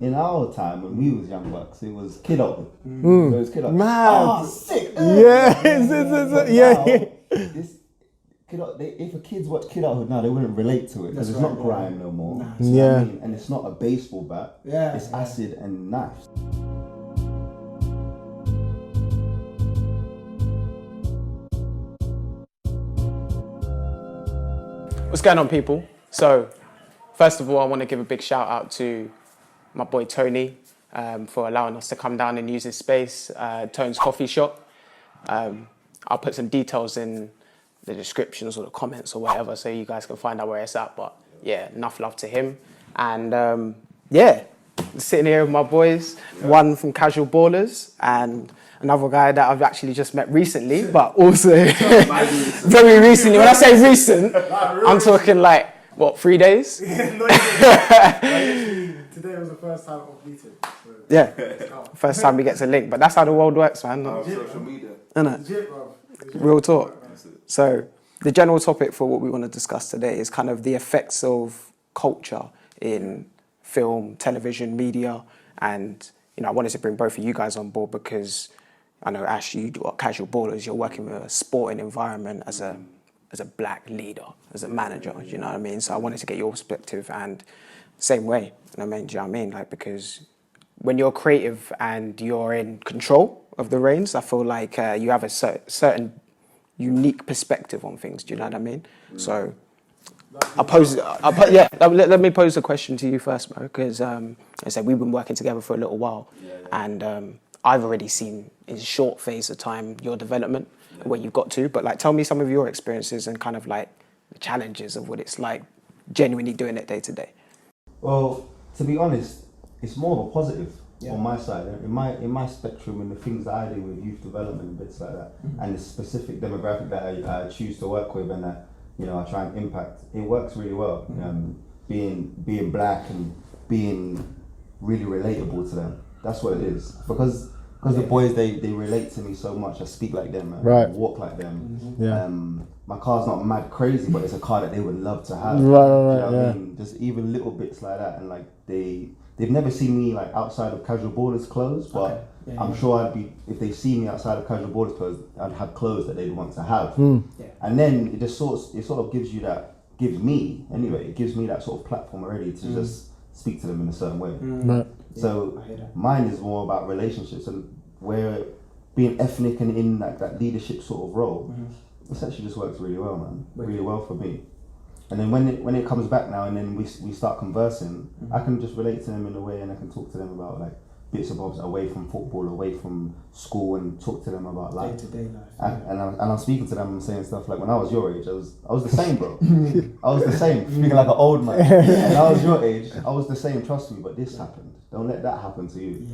in our time when we was young bucks, it was kid up. It was kid up. Mad. Oh, sick. Yeah. This kid up, if a kids watch Kid Up now, they wouldn't relate to it because it's not grime no more. Nah, You know what I mean? And it's not a baseball bat. Yeah, it's acid and knives. What's going on, people? So, first of all, I want to give a big shout out to my boy Tony for allowing us to come down and use his space, Tone's Coffee Shop. I'll put some details in the descriptions or the comments or whatever so you guys can find out where it's at. But yeah, enough love to him. And yeah, sitting here with my boys, one from Casual Ballers and another guy that I've actually just met recently, but also very recently. When I say recent, I'm talking like, what, 3 days? Today was the first time of meeting. So Yeah, first time we get to link. But that's how the world works, man. Social media. Isn't it? legit, bro. Real talk. So the general topic for what we want to discuss today is kind of the effects of culture in film, television, media, and I wanted to bring both of you guys on board because I know Ash, you do Casual Ballers. You're working with a sporting environment as a black leader, as a manager. You know what I mean? So I wanted to get your perspective, and same way. Do you know what I mean? Like, because when you're creative and you're in control of the reins, I feel like you have a certain unique perspective on things. Do you know what I mean? So let me pose a question to you first, bro, because I said we've been working together for a little while, and I've already seen in a short phase of time your development, where you've got to. But like, tell me some of your experiences and kind of like the challenges of what it's like genuinely doing it day to day. Well, to be honest, it's more of a positive on my side. In my spectrum and the things that I do with youth development and bits like that, and the specific demographic that I choose to work with and that I try and impact, it works really well. Being black and being really relatable to them. That's what it is. Because the boys they relate to me so much. I speak like them, right. I walk like them. Yeah. My car's not mad crazy, but it's a car that they would love to have. Right, I mean? Just even little bits like that, and like they've never seen me like outside of Casual Ballers clothes, but I'm sure if they see me outside of Casual Ballers clothes, I'd have clothes that they'd want to have. And then it sort of gives me that sort of platform already to just speak to them in a certain way. Right. So mine is more about relationships, and where being ethnic and in that leadership sort of role, this actually just works really well, man. Really well for me. And then when it comes back now, and then we start conversing, I can just relate to them in a way, and I can talk to them about like bits and bobs away from football, away from school, and talk to them about life. Day-to-day life. And I'm speaking to them and saying stuff like, when I was your age, I was the same, bro. I was the same, speaking like an old man. And I was your age, I was the same, trust me, but this happened. Don't let that happen to you.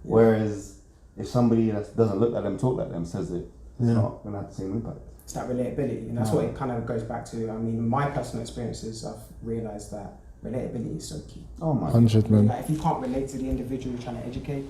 Whereas if somebody that doesn't look like them, talk like them, says it, it's not going to have the same impact. It's that relatability, and that's what it kind of goes back to. I mean, my personal experiences, I've realised that relatability is so key. Oh my 100, man. Like, if you can't relate to the individual you're trying to educate,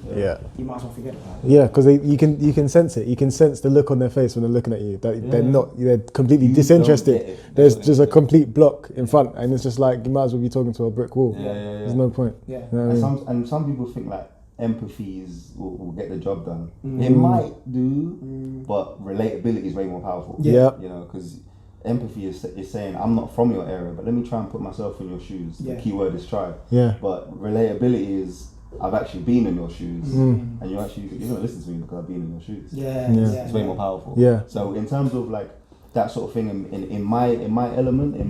you might as well forget about it. Yeah, because you can sense it. You can sense the look on their face when they're looking at you. They're completely disinterested. There's just a complete block in front, and it's just like you might as well be talking to a brick wall. There's no point. Yeah. You know what I mean? And some people think like empathy will get the job done. It might do, but relatability is way more powerful. Because empathy is saying, I'm not from your area, but let me try and put myself in your shoes. The key word is try. But relatability is, I've actually been in your shoes, and you're going to listen to me because I've been in your shoes. It's way more powerful. So in terms of like that sort of thing in my element, in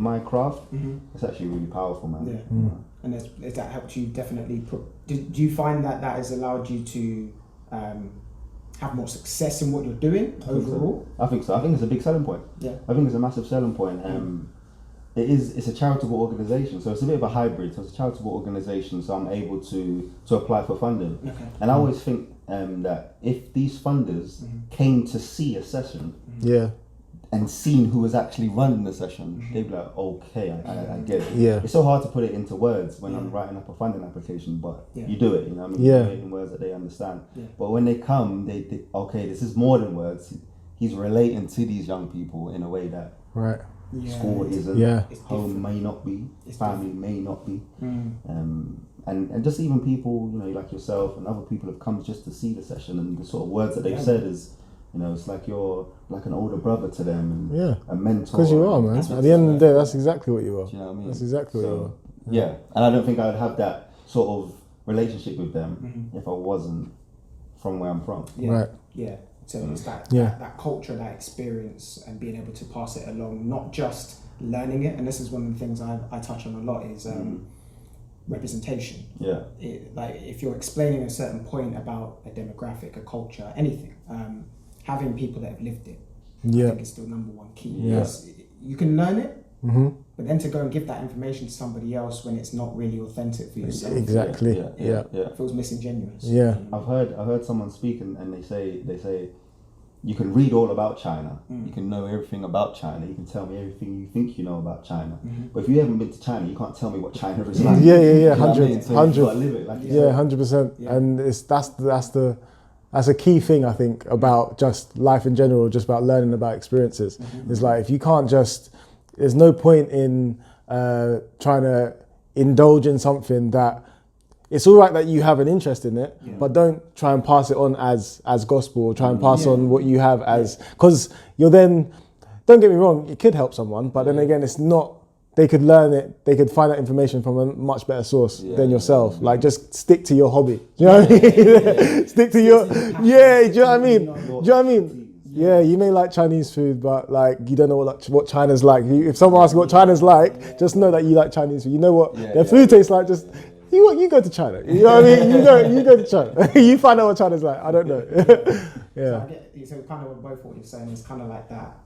my craft, it's actually really powerful, man. And has that helped you definitely do you find that has allowed you to have more success in what you're doing overall? I think so. I think it's a big selling point. I think it's a massive selling point. It's a charitable organisation, so it's a bit of a hybrid. So it's a charitable organisation, so I'm able to apply for funding. And I always think that if these funders came to see a session, and seen who was actually running the session, they'd be like, okay, I get it. It's so hard to put it into words when I'm writing up a funding application, but you do it, you know what I mean? You do it in words that they understand. But when they come, they okay, this is more than words. He's relating to these young people in a way that school isn't, home may not be, family may not be. And and just even people, you know, like yourself and other people have come just to see the session, and the sort of words that they've said is, you know, it's like you're like an older brother to them and a mentor. Because you are, man. At the end of the day, that's exactly what you are. Do you know what I mean? That's exactly what you are. Yeah, and I don't think I would have that sort of relationship with them if I wasn't from where I'm from. Yeah. Right. Yeah. So it's that culture, that experience, and being able to pass it along, not just learning it. And this is one of the things I touch on a lot is representation. Yeah. Like if you're explaining a certain point about a demographic, a culture, anything, having people that have lived it, I think is still number one key. Yes, you can learn it, but then to go and give that information to somebody else when it's not really authentic for yourself. Exactly. It feels disingenuous. Yeah. I've heard someone speak and they say you can read all about China, you can know everything about China, you can tell me everything you think you know about China, but if you haven't been to China, you can't tell me what China is like. 100%. So you've got to live it, like 100%. And that's a key thing, I think, about just life in general, just about learning about experiences. It's like, if you can't just, there's no point in trying to indulge in something that, it's all right that you have an interest in it, but don't try and pass it on as gospel, or try and pass on what you have as, because you're then, don't get me wrong, it could help someone, but then again, it's not, they could learn it, they could find that information from a much better source than yourself. Like, just stick to your hobby. Do you know what I mean? Stick to your, do you know what I mean? Do you know what I mean? Yeah, you may like Chinese food, but like you don't know what China's like. If someone asks you what China's like, just know that you like Chinese food. You know what their food tastes like. Just you go to China. You know what I mean? You go to China. You find out what China's like. I don't know. So kind of both what you're saying is kind of like that.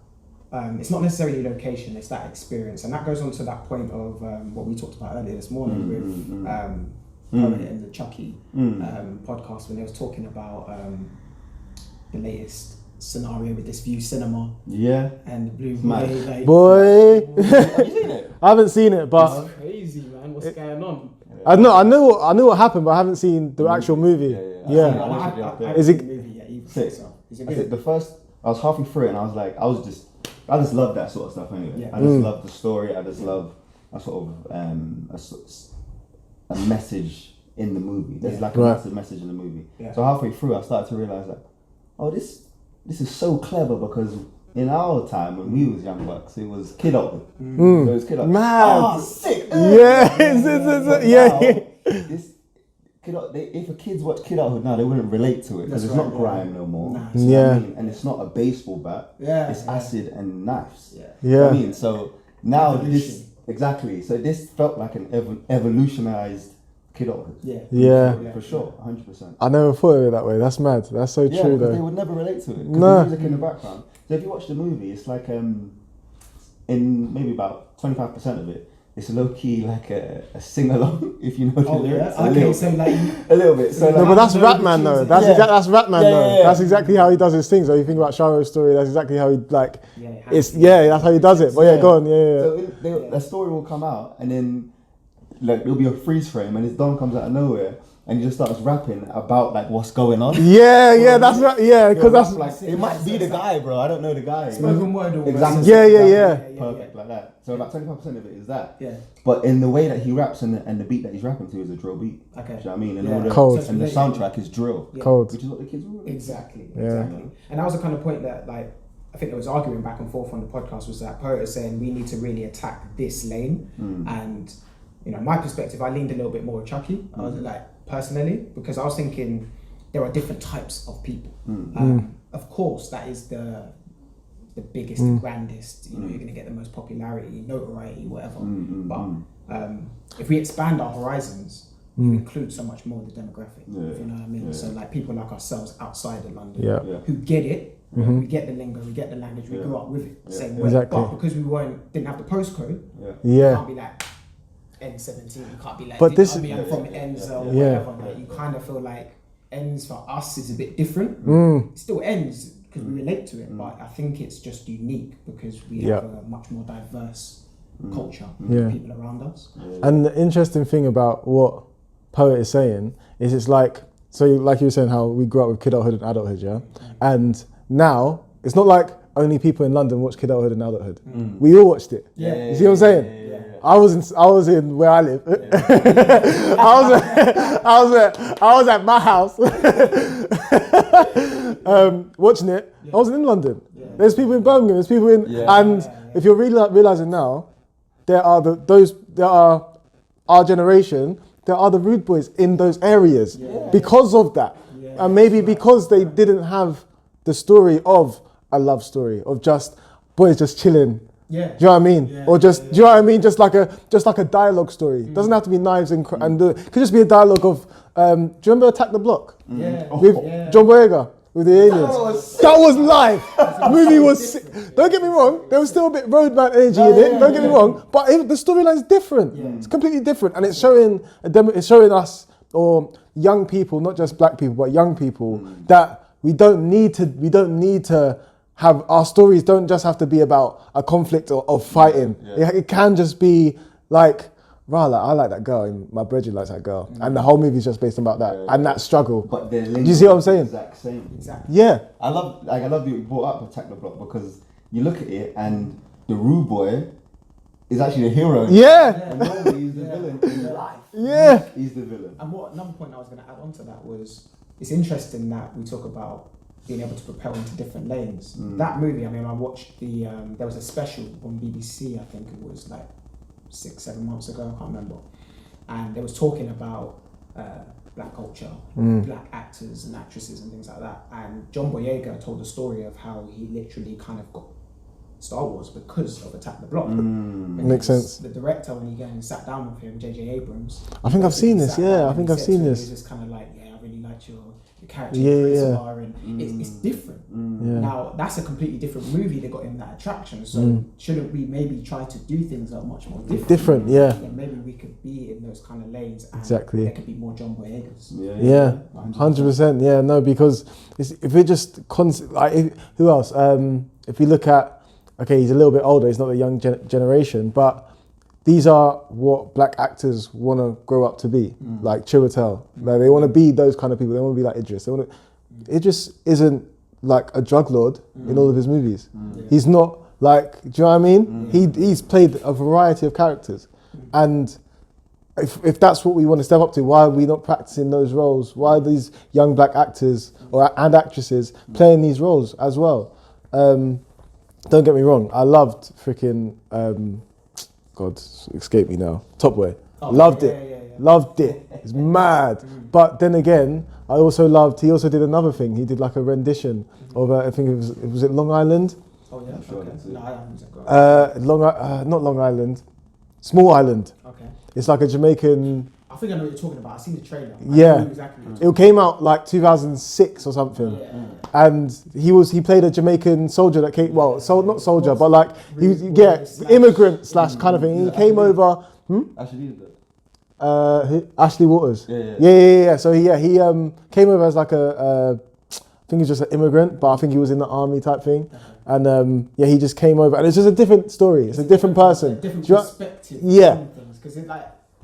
It's not necessarily location, it's that experience. And that goes on to that point of what we talked about earlier this morning with Poet and the Chucky podcast, when they was talking about the latest scenario with this View Cinema and the Blue Ray. Boy, have you seen it? I haven't seen it, but it's crazy, man. What's going on? I know what happened, but I haven't seen the actual movie. I Is it? The movie yet, either, Sick. so. Is it I good? think the first, I was halfway through it and I was like, I just love that sort of stuff anyway. I just love the story. I just love a sort of a message in the movie. There's like a massive message in the movie. So halfway through, I started to realize like, oh, this is so clever, because in our time when we was young bucks, it was kidulthood. So it was kidulthood. Mad. Oh, sick. If kids watch kidulthood now, they wouldn't relate to it because it's not grime no more. Nah. What I mean? And it's not a baseball bat. It's acid and knives. You know what I mean? So now so this felt like an evolutionized kidulthood. For sure, 100%. I never thought of it that way. That's mad. That's so true though. They would never relate to it. Because the music in the background. So if you watch the movie, it's like in maybe about 25% of it, it's low key like a sing along, if you know the lyrics. A little bit. So no, but that's Ratman though. That's Ratman though. That's exactly how he does his things. So you think about Sharo's story, that's exactly how he like. That's how he does it. But go on. So the story will come out, and then like there'll be a freeze frame, and this Don comes out of nowhere. And he just starts rapping about like what's going on. That's right. Because that's like it might be the guy, bro. I don't know the guy. Spoken word. Exactly. Perfect, like that. So about 25% of it is that. But in the way that he raps and the beat that he's rapping to is a drill beat. Okay. Do you know what I mean? And all and the soundtrack is drill. Cold. Which is what the kids were. Exactly. And that was the kind of point that like I think there was arguing back and forth on the podcast, was that Poet is saying we need to really attack this lane. And you know, my perspective, I leaned a little bit more at Chucky. I was like, personally, because I was thinking there are different types of people. Of course, that is the biggest, the grandest. You know, you're going to get the most popularity, notoriety, whatever. But if we expand our horizons, you include so much more of the demographic. If you know what I mean. So like people like ourselves outside of London who get it. We get the lingo, we get the language, we grew up with it. Same way. But because we didn't have the postcode, you can't be like N17, you can't be like, I'm from Ends or whatever. Like, you kind of feel like Ends for us is a bit different. It still Ends because we relate to it, but I think it's just unique because we have a much more diverse culture of people around us. And the interesting thing about what Poet is saying is it's like, so like you were saying how we grew up with kidulthood and adulthood, and now it's not like only people in London watch Kidulthood and Adulthood. We all watched it. You see what I'm saying? I was in where I live. I was at my house watching it. I wasn't in London. There's people in Birmingham. There's people in, and if you're really realizing now, there are our generation. There are the rude boys in those areas because of that, and maybe because they didn't have the story of a love story of just boys just chilling. Do you know what I mean? Or just, do you know what I mean? Just like a dialogue story. It doesn't have to be knives and it could just be a dialogue of, do you remember Attack the Block? With John Boyega, with the aliens. That was live. The movie was sick. Don't get me wrong, there was still a bit roadman energy in it, don't get me wrong, but the storyline is different. It's completely different, and it's showing us, or young people, not just black people, but young people, that we don't need to have, our stories don't just have to be about a conflict or fighting. It can just be like, right, I like that girl, and my brethren likes that girl, and the whole movie is just based about that and that struggle. But they're linked. Do you see what I'm saying? Exact same. Exactly. Yeah. I love that you brought up Attack the Block, because you look at it and the rude boy is actually the hero. Yeah. And normally he's the villain in life. Yeah. He's the villain. And another point I was going to add on to that was, it's interesting that we talk about being able to propel into different lanes. That movie, I mean, I watched there was a special on BBC, I think it was like 6-7 months ago, I can't remember. And they was talking about black culture, black actors and actresses and things like that. And John Boyega told the story of how he literally kind of got Star Wars because of Attack the Block. Makes sense. The director, when he again sat down with him, J.J. Abrams. I think I've seen this, yeah, I think I've seen this. He was just kind of like, I really liked your character, and it's different. Now, that's a completely different movie they got in that attraction, so shouldn't we maybe try to do things that are much more different? Then maybe we could be in those kind of lanes, and there could be more John Boyegas. 100%, yeah, no, because if we're just who else? If we look at, okay, he's a little bit older, he's not the young generation, but these are what black actors want to grow up to be, like Chiwetel. Like, they want to be those kind of people. They want to be like Idris. Idris isn't like a drug lord in all of his movies. He's not like, do you know what I mean? He's played a variety of characters. And if that's what we want to step up to, why are we not practicing those roles? Why are these young black actors and actresses playing these roles as well? Don't get me wrong, I loved freaking... God, escape me now. Top Boy. Loved it. Loved it. It's mad. But then again, he also did another thing. He did like a rendition of, I think it was Long Island? Oh yeah, sure. No, I haven't. Not Long Island. Small Island. Okay. It's like a Jamaican... I think I know what you're talking about. I've seen the trailer. It came out like 2006 or something. And he played a Jamaican soldier that came, not soldier, but like, immigrant / kind of thing. He came over. Ashley Waters. Yeah. So he came over as like I think he's just an immigrant, but I think he was in the army type thing. And he just came over, and it's just a different story. It's a different person. A different perspective. Because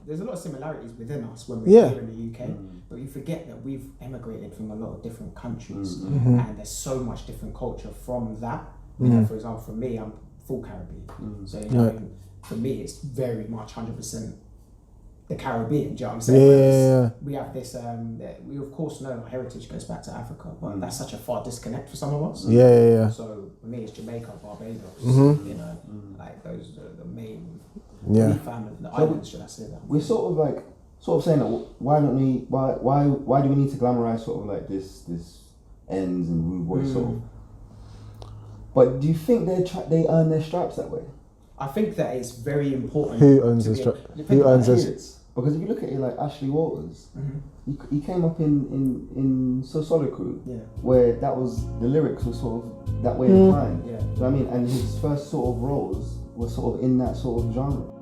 there's a lot of similarities within us when we're here in the UK, but you forget that we've emigrated from a lot of different countries, and there's so much different culture from that. You know, for example, for me, I'm full Caribbean, so for me, it's very much 100% the Caribbean. Do you know what I'm saying? We have this. We of course know our heritage goes back to Africa, but that's such a far disconnect for some of us. So for me, it's Jamaica, Barbados. You know, like those are the main. Family, the islands, should I say that? We're sort of saying that why do we need to glamorize sort of like this ends and rude boys sort of? But do you think they earn their stripes that way? I think that it's very important. Who owns their stripes? Who owns their stripes? Because if you look at it like Ashley Waters, he came up in So Solid Crew, where that was the lyrics were sort of that way inclined. Do you know what I mean? And his first sort of roles were sort of in that sort of genre.